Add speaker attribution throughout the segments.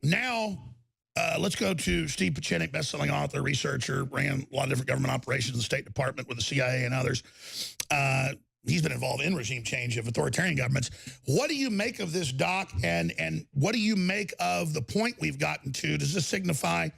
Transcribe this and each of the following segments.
Speaker 1: Now, let's go to Steve Pieczenik, best-selling author, researcher, ran a lot of different government operations in the State Department with the CIA and others. He's been involved in regime change of authoritarian governments. What do you make of this, Doc, and what do you make of the point we've gotten to? Does this signify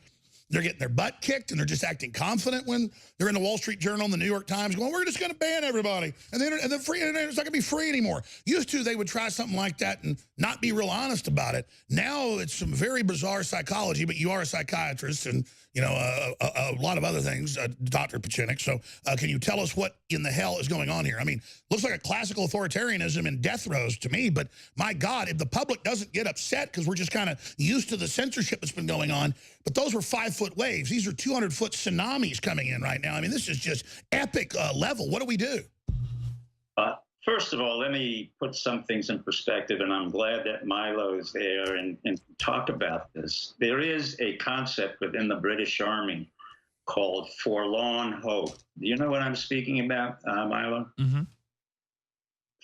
Speaker 1: they're getting their butt kicked and they're just acting confident when they're in the Wall Street Journal and the New York Times going, we're just going to ban everybody, and the free internet is not going to be free anymore? Used to, they would try something like that and not be real honest about it. Now it's some very bizarre psychology, but you are a psychiatrist and, you know, a lot of other things, Dr. Pieczenik. So can you tell us what in the hell is going on here? I mean, looks like a classical authoritarianism in death rows to me, but my God, if the public doesn't get upset because we're just kind of used to the censorship that's been going on, but those were 5-foot waves. These are 200-foot tsunamis coming in right now. I mean, this is just epic level. What do we do?
Speaker 2: First of all, let me put some things in perspective, and I'm glad that Milo is there and talk about this. There is a concept within the British Army called forlorn hope. Do you know what I'm speaking about, Milo?
Speaker 3: Mm-hmm.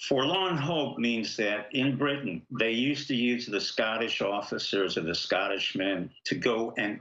Speaker 2: Forlorn hope means that in Britain, they used to use the Scottish officers or the Scottish men to go and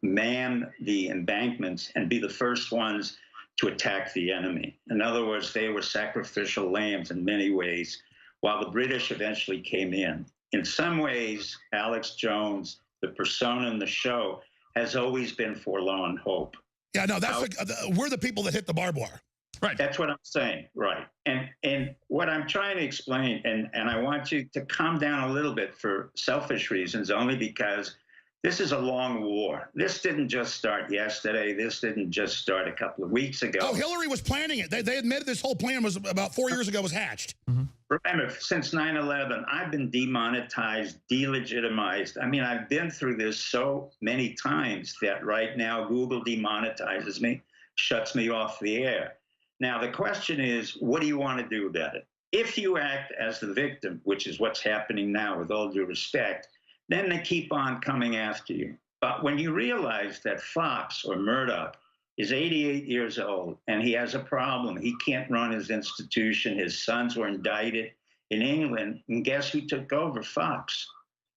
Speaker 2: man the embankments and be the first ones to attack the enemy. In other words, they were sacrificial lambs in many ways, while the British eventually came in. In some ways, Alex Jones, the persona in the show, has always been forlorn hope.
Speaker 1: Yeah, no, that's we're the people that hit the barbed wire.
Speaker 3: Right.
Speaker 2: That's what I'm saying, right. And what I'm trying to explain, and I want you to calm down a little bit for selfish reasons, only because this is a long war. This didn't just start yesterday. This didn't just start a couple of weeks ago.
Speaker 1: Oh, Hillary was planning it. They admitted this whole plan was about 4 years ago was hatched.
Speaker 3: Mm-hmm.
Speaker 2: Remember, since 9/11, I've been demonetized, delegitimized. I mean, I've been through this so many times that right now Google demonetizes me, shuts me off the air. Now, the question is, what do you want to do about it? If you act as the victim, which is what's happening now with all due respect, then they keep on coming after you. But when you realize that Fox or Murdoch is 88 years old and he has a problem, he can't run his institution, his sons were indicted in England, and guess who took over Fox?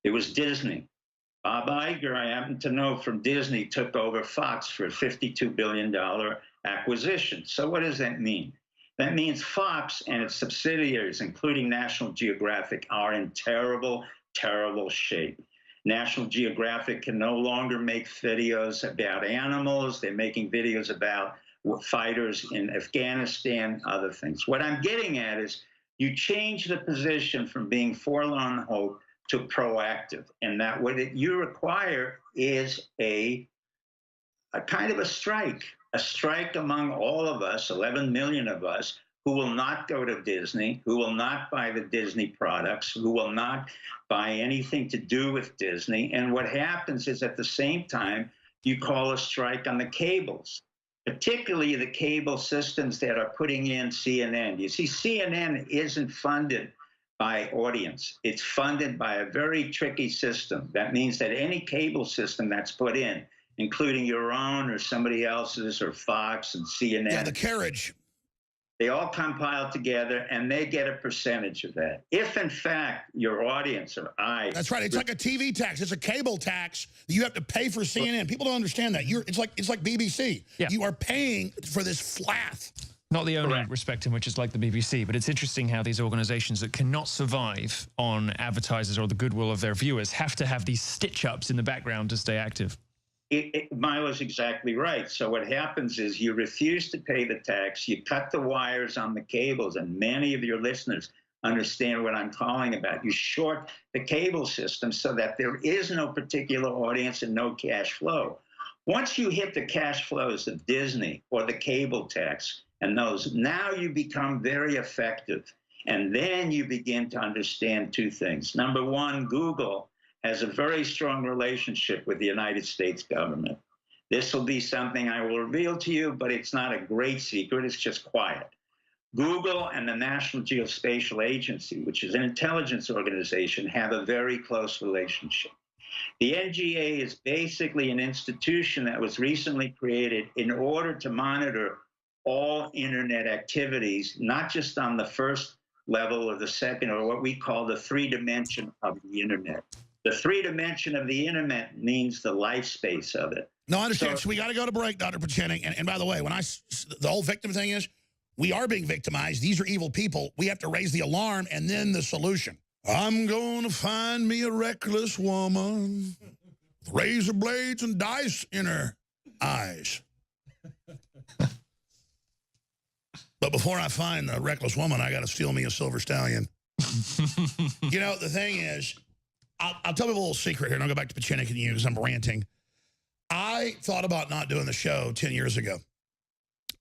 Speaker 2: It was Disney. Bob Iger, I happen to know from Disney, took over Fox for a $52 billion acquisition. So what does that mean? That means Fox and its subsidiaries, including National Geographic, are in terrible, terrible shape. National Geographic can no longer make videos about animals. They're making videos about fighters in Afghanistan, other things. What I'm getting at is you change the position from being forlorn hope to proactive, and that what you require is a kind of a strike among all of us, 11 million of us, who will not go to Disney, who will not buy the Disney products, who will not buy anything to do with Disney. And what happens is at the same time, you call a strike on the cables, particularly the cable systems that are putting in CNN. You see, CNN isn't funded by audience. It's funded by a very tricky system. That means that any cable system that's put in, including your own or somebody else's or Fox and CNN.
Speaker 1: Yeah, the carriage.
Speaker 2: They all compile together and they get a percentage of that. If in fact your audience or I...
Speaker 1: That's right, it's like a TV tax. It's a cable tax that you have to pay for CNN. People don't understand that. It's like BBC.
Speaker 3: Yeah.
Speaker 1: You are paying for this flath.
Speaker 3: Not the only
Speaker 2: Correct.
Speaker 3: respect in which it's like the BBC, but it's interesting how these organizations that cannot survive on advertisers or the goodwill of their viewers have to have these stitch-ups in the background to stay active.
Speaker 2: Milo's exactly right. So what happens is you refuse to pay the tax, you cut the wires on the cables, and many of your listeners understand what I'm calling about. You short the cable system so that there is no particular audience and no cash flow. Once you hit the cash flows of Disney or the cable tax and those, now you become very effective. And then you begin to understand two things. Number one, Google has a very strong relationship with the United States government. This will be something I will reveal to you, but it's not a great secret, it's just quiet. Google and the National Geospatial Agency, which is an intelligence organization, have a very close relationship. The NGA is basically an institution that was recently created in order to monitor all internet activities, not just on the first level or the second, or what we call the 3 dimension of the internet. The 3 dimension of the internet means the life space of it.
Speaker 1: No, I understand. So we got to go to break, Dr. Pieczenik. And by the way, when the whole victim thing is, we are being victimized. These are evil people. We have to raise the alarm and then the solution. I'm going to find me a reckless woman with razor blades and dice in her eyes. But before I find the reckless woman, I got to steal me a silver stallion. You know, the thing is, I'll tell people a little secret here, and I'll go back to Pieczenik and you because I'm ranting. I thought about not doing the show 10 years ago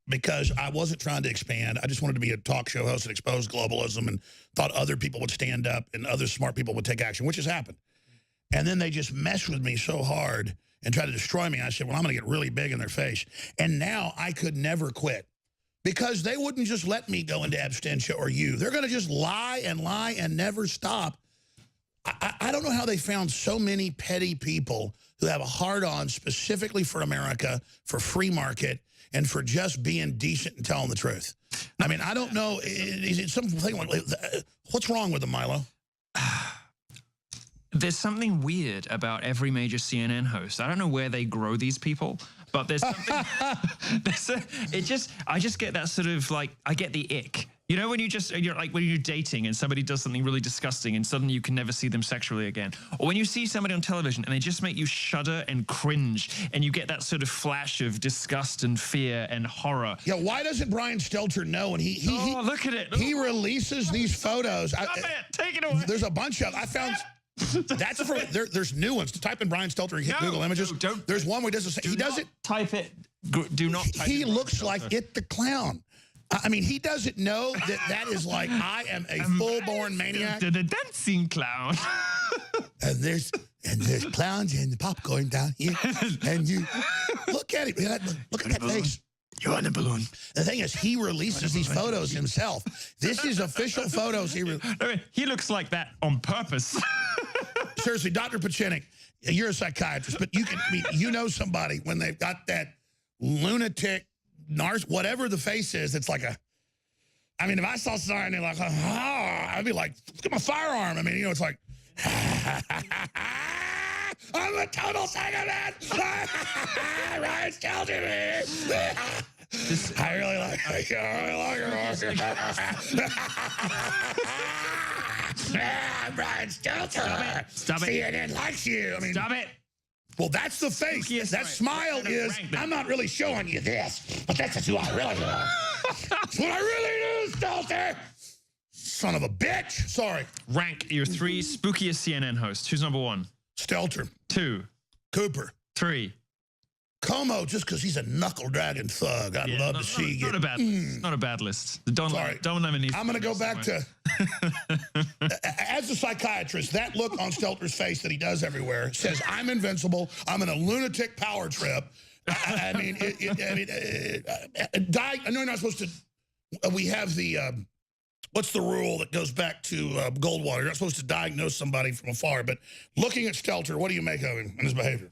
Speaker 1: because I wasn't trying to expand. I just wanted to be a talk show host that exposed globalism and thought other people would stand up and other smart people would take action, which has happened. And then they just messed with me so hard and tried to destroy me. I said, well, I'm going to get really big in their face. And now I could never quit because they wouldn't just let me go into abstention or you. They're going to just lie and never stop. I don't know how they found so many petty people who have a hard-on specifically for America, for free market, and for just being decent and telling the truth. I mean, I don't know. Is it something like, what's wrong with them, Milo?
Speaker 3: There's something weird about every major CNN host. I don't know where they grow these people, but there's something. I just get that sort of like, I get the ick. You know, when you're like when you're dating and somebody does something really disgusting and suddenly you can never see them sexually again. Or when you see somebody on television and they just make you shudder and cringe and you get that sort of flash of disgust and fear and horror.
Speaker 1: Yeah, why doesn't Brian Stelter know? And he
Speaker 3: look at it.
Speaker 1: He releases these photos.
Speaker 3: Stop it. Take it away.
Speaker 1: There's a bunch of, I found... That's for there's new ones. To type in Brian Stelter and hit Google Images. There's one where he does he does it.
Speaker 3: Type it. Do not. Type
Speaker 1: he looks like It the Clown. I mean, he doesn't know that is like I am a full-born maniac.
Speaker 3: The dancing clown.
Speaker 1: and there's clowns and the popcorn down here, and you look at it. Look at that face.
Speaker 3: You're on a balloon.
Speaker 1: The thing is, he releases these photos himself. This is official photos.
Speaker 3: He looks like that on purpose.
Speaker 1: Seriously, Dr. Pieczenik, you're a psychiatrist, but you know somebody when they've got that lunatic, whatever the face is, it's like I mean, if I saw somebody like, I'd be like, look at my firearm. I mean, you know, it's like, I'm a total psychopath. Ryan Stelter, man. I really like Brian Stelter.
Speaker 3: Stop it.
Speaker 1: CNN likes you. I mean,
Speaker 3: stop it.
Speaker 1: Well, that's the face. That smile is, I'm not really showing you this, but that's who I really am. That's what I really do, Stelter. Son of a bitch. Sorry.
Speaker 3: Rank your 3 spookiest CNN hosts. Who's number 1?
Speaker 1: Stelter.
Speaker 3: 2.
Speaker 1: Cooper.
Speaker 3: 3.
Speaker 1: Como, just because he's a knuckle-dragging thug. I'd love to see you.
Speaker 3: Not a bad list. Not a bad list. Don't let me.
Speaker 1: I'm going to go back to, as a psychiatrist, that look on Stelter's face that he does everywhere says, I'm invincible. I'm in a lunatic power trip. I know you're not supposed to, we have the, what's the rule that goes back to Goldwater? You're not supposed to diagnose somebody from afar, but looking at Stelter, what do you make of him and his behavior?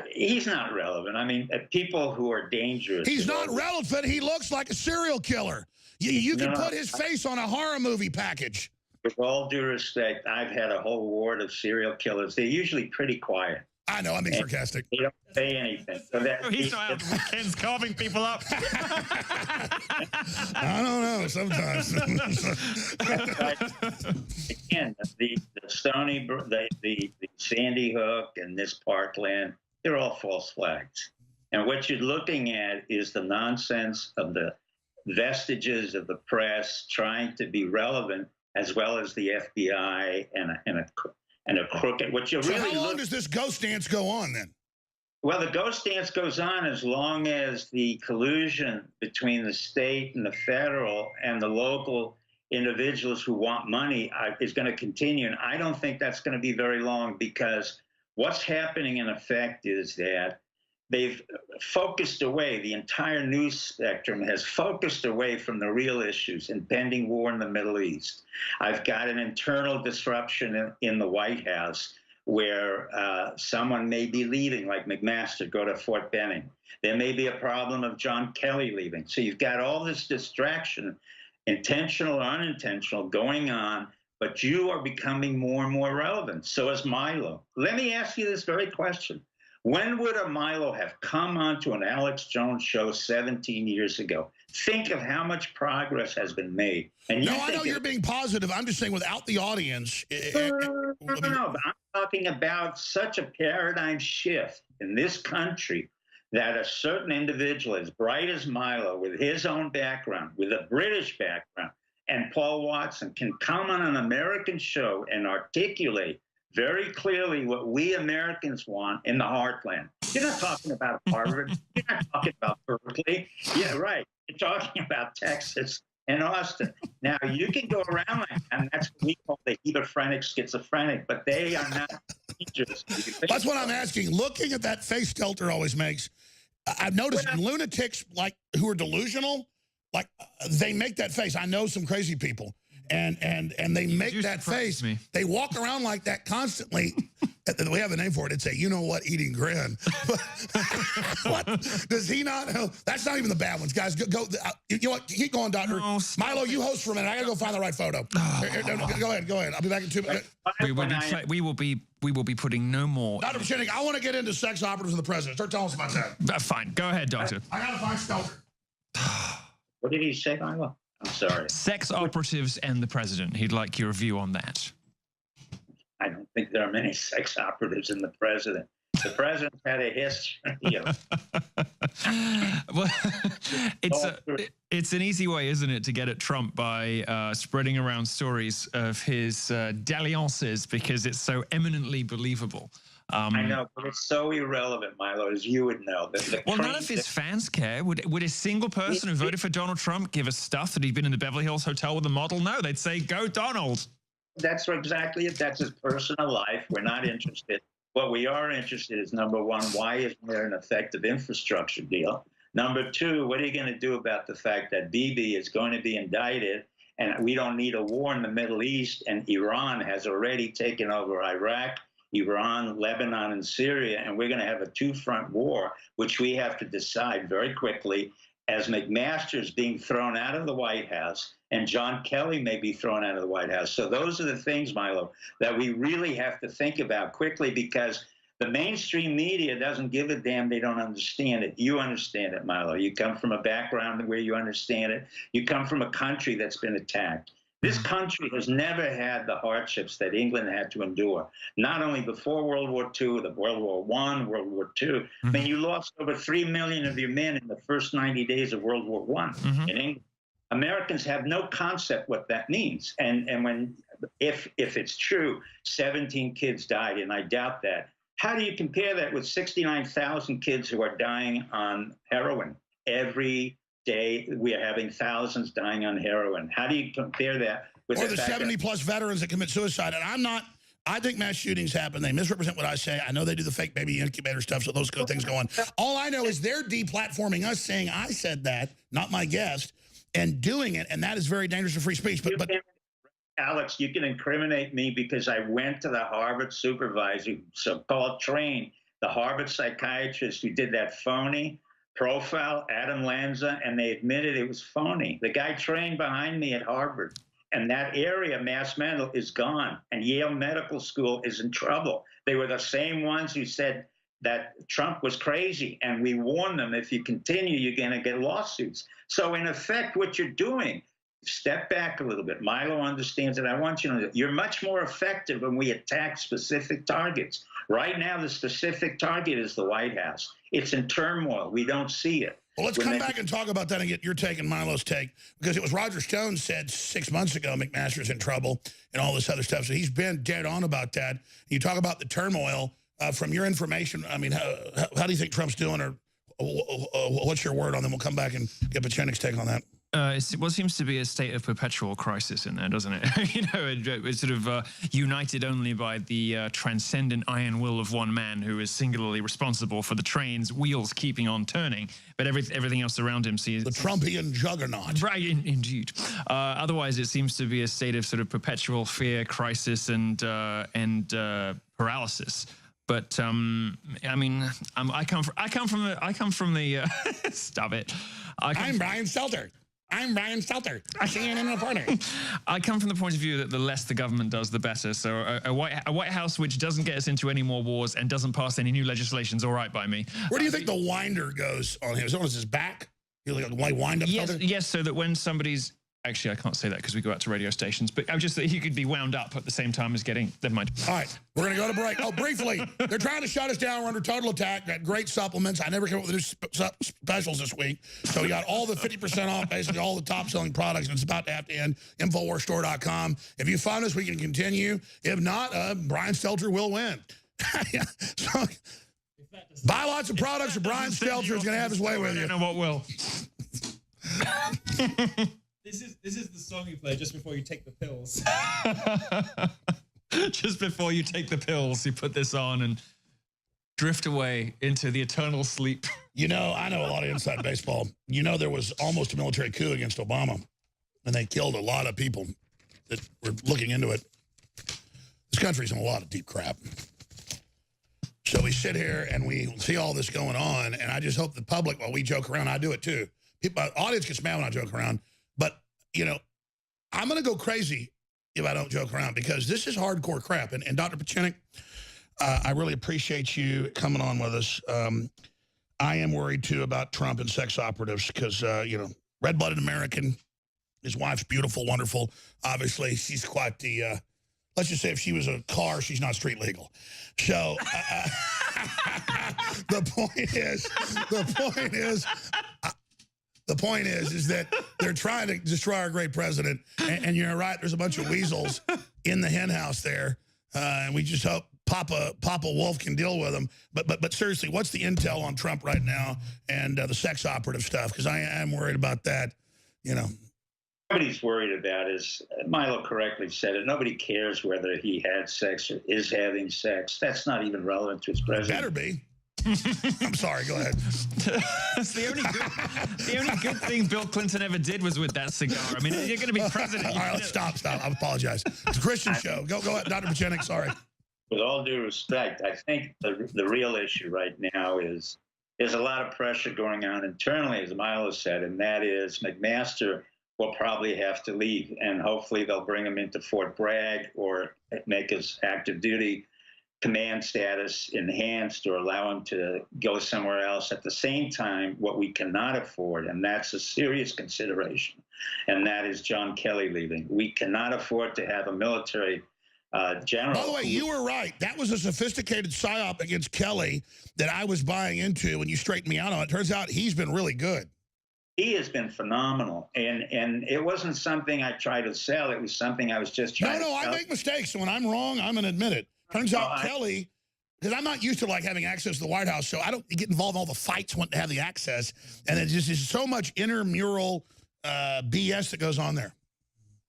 Speaker 2: He's not relevant. I mean, people who are dangerous.
Speaker 1: He's not relevant. He looks like a serial killer. You can put his face on a horror movie package.
Speaker 2: With all due respect, I've had a whole ward of serial killers. They're usually pretty quiet.
Speaker 1: I know, I'm being sarcastic.
Speaker 2: They don't say anything. So
Speaker 3: he's not out on weekends carving people up.
Speaker 1: I don't know, sometimes.
Speaker 2: Again, the Stony, the Sandy Hook and this Parkland, they're all false flags. And what you're looking at is the nonsense of the vestiges of the press trying to be relevant, as well as the FBI and a crooked. What you
Speaker 1: so
Speaker 2: really
Speaker 1: how long does this ghost dance go on then?
Speaker 2: Well, the ghost dance goes on as long as the collusion between the state and the federal and the local individuals who want money is going to continue. And I don't think that's going to be very long, because what's happening in effect is that they've focused away, the entire news spectrum has focused away from the real issues, impending war in the Middle East. I've got an internal disruption in the White House where someone may be leaving, like McMaster, go to Fort Benning. There may be a problem of John Kelly leaving. So you've got all this distraction, intentional or unintentional, going on but you are becoming more and more relevant. So is Milo. Let me ask you this very question. When would a Milo have come onto an Alex Jones show 17 years ago? Think of how much progress has been made. And
Speaker 1: no, I know you're being positive. I'm just saying without the audience.
Speaker 2: No, but I'm talking about such a paradigm shift in this country that a certain individual as bright as Milo, with his own background, with a British background, and Paul Watson can come on an American show and articulate very clearly what we Americans want in the heartland. You're not talking about Harvard. You're not talking about Berkeley. Yeah, right. You're talking about Texas and Austin. Now, you can go around like that, and that's what we call the hebephrenic schizophrenic, but they are not teachers.
Speaker 1: That's what I'm asking. Looking at that face Stelter always makes, I've noticed lunatics like who are delusional, like they make that face. I know some crazy people. And they make that face. They walk around like that constantly. We have a name for it. It's a you-know-what eating grin. What? Does he not know? That's not even the bad ones, guys. Go. You know what? Keep going, Doctor. No, Milo, you host for a minute. I got to go find the right photo. Go ahead. I'll be back in 2 minutes.
Speaker 3: We will be putting no more.
Speaker 1: Dr. Pieczenik, I want to get into sex operatives of the president. Start telling us about that.
Speaker 3: Fine. Go ahead, Doctor.
Speaker 1: I got to find Stelter.
Speaker 2: What did he say, Milo? I'm sorry.
Speaker 3: Sex operatives and the president. He'd like your view on that.
Speaker 2: I don't think there are many sex operatives in the president. The president's had a history of...
Speaker 3: Well, it's an easy way, isn't it, to get at Trump by spreading around stories of his dalliances because it's so eminently believable.
Speaker 2: I know, but it's so irrelevant, Milo, as you would know.
Speaker 3: Well, none of his fans care. Would a single person who voted for Donald Trump give a stuff that he'd been in the Beverly Hills Hotel with a model? No, they'd say, go Donald.
Speaker 2: That's exactly it. That's his personal life. We're not interested. What we are interested in is, number one, why isn't there an effective infrastructure deal? Number two, what are you going to do about the fact that Bibi is going to be indicted and we don't need a war in the Middle East, and Iran has already taken over Iraq, Iran, Lebanon, and Syria, and we're going to have a two-front war, which we have to decide very quickly as McMaster is being thrown out of the White House and John Kelly may be thrown out of the White House. So those are the things, Milo, that we really have to think about quickly because the mainstream media doesn't give a damn. They don't understand it. You understand it, Milo. You come from a background where you understand it. You come from a country that's been attacked. This country has never had the hardships that England had to endure, not only before World War II, the World War I, World War II. I mean, you lost over 3 million of your men in the first 90 days of World War I in England. Americans have no concept what that means. And if it's true, 17 kids died, and I doubt that. How do you compare that with 69,000 kids who are dying on heroin every day? We are having thousands dying on heroin. How do you compare that with
Speaker 1: the 70-plus veterans that commit suicide? And I think mass shootings happen. They misrepresent what I say. I know they do the fake baby incubator stuff, so those good things go on. All I know is they're deplatforming us, saying I said that, not my guest, and doing it, and that is very dangerous to free speech. But
Speaker 2: Alex, you can incriminate me because I went to the Harvard supervisor, so-called trained, the Harvard psychiatrist who did that phony profile, Adam Lanza, and they admitted it was phony. The guy trained behind me at Harvard, and that area, mass mental, is gone, and Yale Medical School is in trouble. They were the same ones who said that Trump was crazy, and we warned them, if you continue, you're going to get lawsuits. So in effect, what you're doing, step back a little bit. Milo understands it. I want you to know that you're much more effective when we attack specific targets. Right now, the specific target is the White House. It's in turmoil. We don't see it.
Speaker 1: Well, let's come back and talk about that and get your take and Milo's take, because it was Roger Stone said 6 months ago McMaster's in trouble and all this other stuff. So he's been dead on about that. You talk about the turmoil. From your information, I mean, how do you think Trump's doing, or what's your word on them? We'll come back and get Pieczenik's take on that.
Speaker 3: It seems to be a state of perpetual crisis in there, doesn't it? You know, it's sort of united only by the transcendent iron will of one man who is singularly responsible for the train's wheels keeping on turning, but everything else around him sees...
Speaker 1: The Trumpian juggernaut.
Speaker 3: Right, indeed. Otherwise, it seems to be a state of sort of perpetual fear, crisis, and paralysis. But I mean, I come from the stop it.
Speaker 1: I'm Brian Stelter. I'm Brian Stelter, CNN reporter.
Speaker 3: I come from the point of view that the less the government does, the better. So a White House which doesn't get us into any more wars and doesn't pass any new legislation is all right by me.
Speaker 1: Where do you think the winder goes on him? Is it on his back? You like a white wind up?
Speaker 3: Yes, so that when somebody's... Actually, I can't say that because we go out to radio stations, but I'm just that he could be wound up at the same time as getting... Never mind.
Speaker 1: All right, we're going to go to break. Oh, briefly, they're trying to shut us down. We're under total attack. Got great supplements. I never came up with new specials this week. So we got all the 50% off, basically all the top-selling products, and it's about to have to end. InfoWarsStore.com. If you find us, we can continue. If not, Brian Stelter will win. Yeah. So, buy lots of products, or Brian Stelter is going to have his way with you.
Speaker 3: I don't know what will.
Speaker 4: This is the song you play just before you take the pills.
Speaker 3: Just before you take the pills, you put this on and drift away into the eternal sleep.
Speaker 1: You know, I know a lot of inside baseball. You know, there was almost a military coup against Obama, and they killed a lot of people that were looking into it. This country's in a lot of deep crap. So we sit here and we see all this going on, and I just hope the public, while we joke around, I do it too. People, audience gets mad when I joke around. But, you know, I'm going to go crazy if I don't joke around, because this is hardcore crap. And Dr. Pieczenik, I really appreciate you coming on with us. I am worried, too, about Trump and sex operatives because, you know, red-blooded American, his wife's beautiful, wonderful. Obviously, she's quite the, let's just say if she was a car, she's not street legal. So the point is that they're trying to destroy our great president. And you're right, there's a bunch of weasels in the hen house there. And we just hope Papa Wolf can deal with them. But seriously, what's the intel on Trump right now and the sex operative stuff? Because I am worried about that, you know.
Speaker 2: Nobody's worried about is, Milo correctly said it, nobody cares whether he had sex or is having sex. That's not even relevant to his presidency.
Speaker 1: Better be. I'm sorry, go ahead.
Speaker 3: That's the only good thing Bill Clinton ever did was with that cigar. I mean, you're going to be president.
Speaker 1: All right, let's stop. I apologize. It's a Christian show. Go ahead, Dr. Pieczenik, sorry.
Speaker 2: With all due respect, I think the real issue right now is there's a lot of pressure going on internally, as Milo said, and that is McMaster will probably have to leave, and hopefully they'll bring him into Fort Bragg or make his active duty command status enhanced or allow him to go somewhere else. At the same time, what we cannot afford, and that's a serious consideration, and that is John Kelly leaving. We cannot afford to have a military general.
Speaker 1: By the way, you were right. That was a sophisticated psyop against Kelly that I was buying into when you straightened me out on it. Turns out he's been really good.
Speaker 2: He has been phenomenal, and it wasn't something I tried to sell. It was something I was just trying to sell.
Speaker 1: I make mistakes, and when I'm wrong, I'm going to admit it. Turns out Kelly, because I'm not used to like having access to the White House, so I don't get involved in all the fights wanting to have the access, and it just is so much intramural BS that goes on there.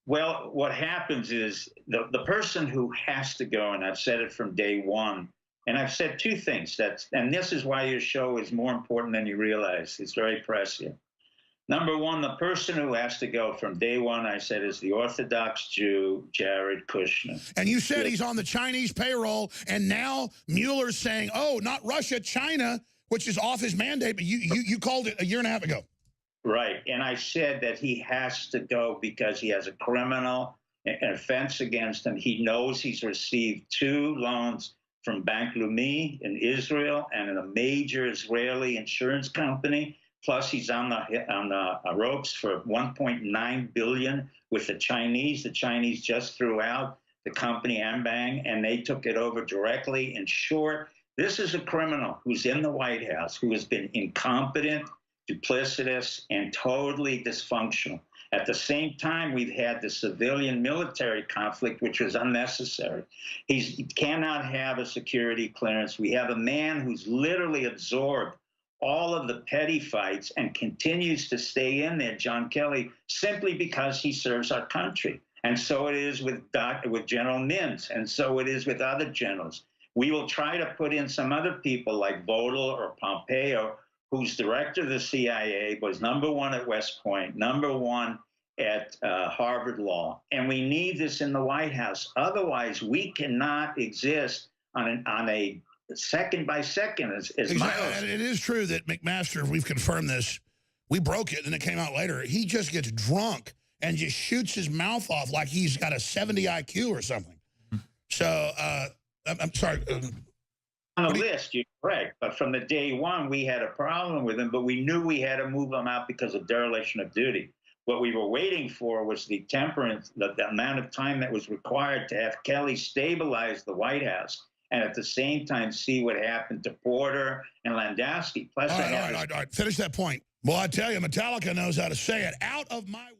Speaker 2: Well, what happens is the person who has to go, and I've said it from day one, and I've said two things, and this is why your show is more important than you realize. It's very prescient. Number one, the person who has to go from day one, I said, is the Orthodox Jew, Jared Kushner.
Speaker 1: And you said he's on the Chinese payroll, and now Mueller's saying, oh, not Russia, China, which is off his mandate, but you called it a year and a half ago.
Speaker 2: Right, and I said that he has to go because he has a criminal offense against him. He knows he's received 2 loans from Bank Leumi in Israel and in a major Israeli insurance company. Plus, he's on the ropes for $1.9 billion with the Chinese. The Chinese just threw out the company Ambang, and they took it over directly. In short, this is a criminal who's in the White House, who has been incompetent, duplicitous, and totally dysfunctional. At the same time, we've had the civilian-military conflict, which was unnecessary. He cannot have a security clearance. We have a man who's literally absorbed all of the petty fights and continues to stay in there, John Kelly, simply because he serves our country. And so it is with General Mintz, and so it is with other generals. We will try to put in some other people like Vodal or Pompeo, who's director of the CIA, was #1 at West Point, #1 at Harvard Law. And we need this in the White House. Otherwise, we cannot exist on a second by second.
Speaker 1: Exactly. And it is true that McMaster, we've confirmed this, We broke it, and it came out later. He just gets drunk and just shoots his mouth off like he's got a 70 IQ or something. So, I'm sorry.
Speaker 2: On the list, you're correct. But from the day one, we had a problem with him, but we knew we had to move him out because of dereliction of duty. What we were waiting for was the temperance, the amount of time that was required to have Kelly stabilize the White House and at the same time see what happened to Porter and Landowski. Plus,
Speaker 1: All right. Finish that point. Well, I tell you, Metallica knows how to say it. Out of my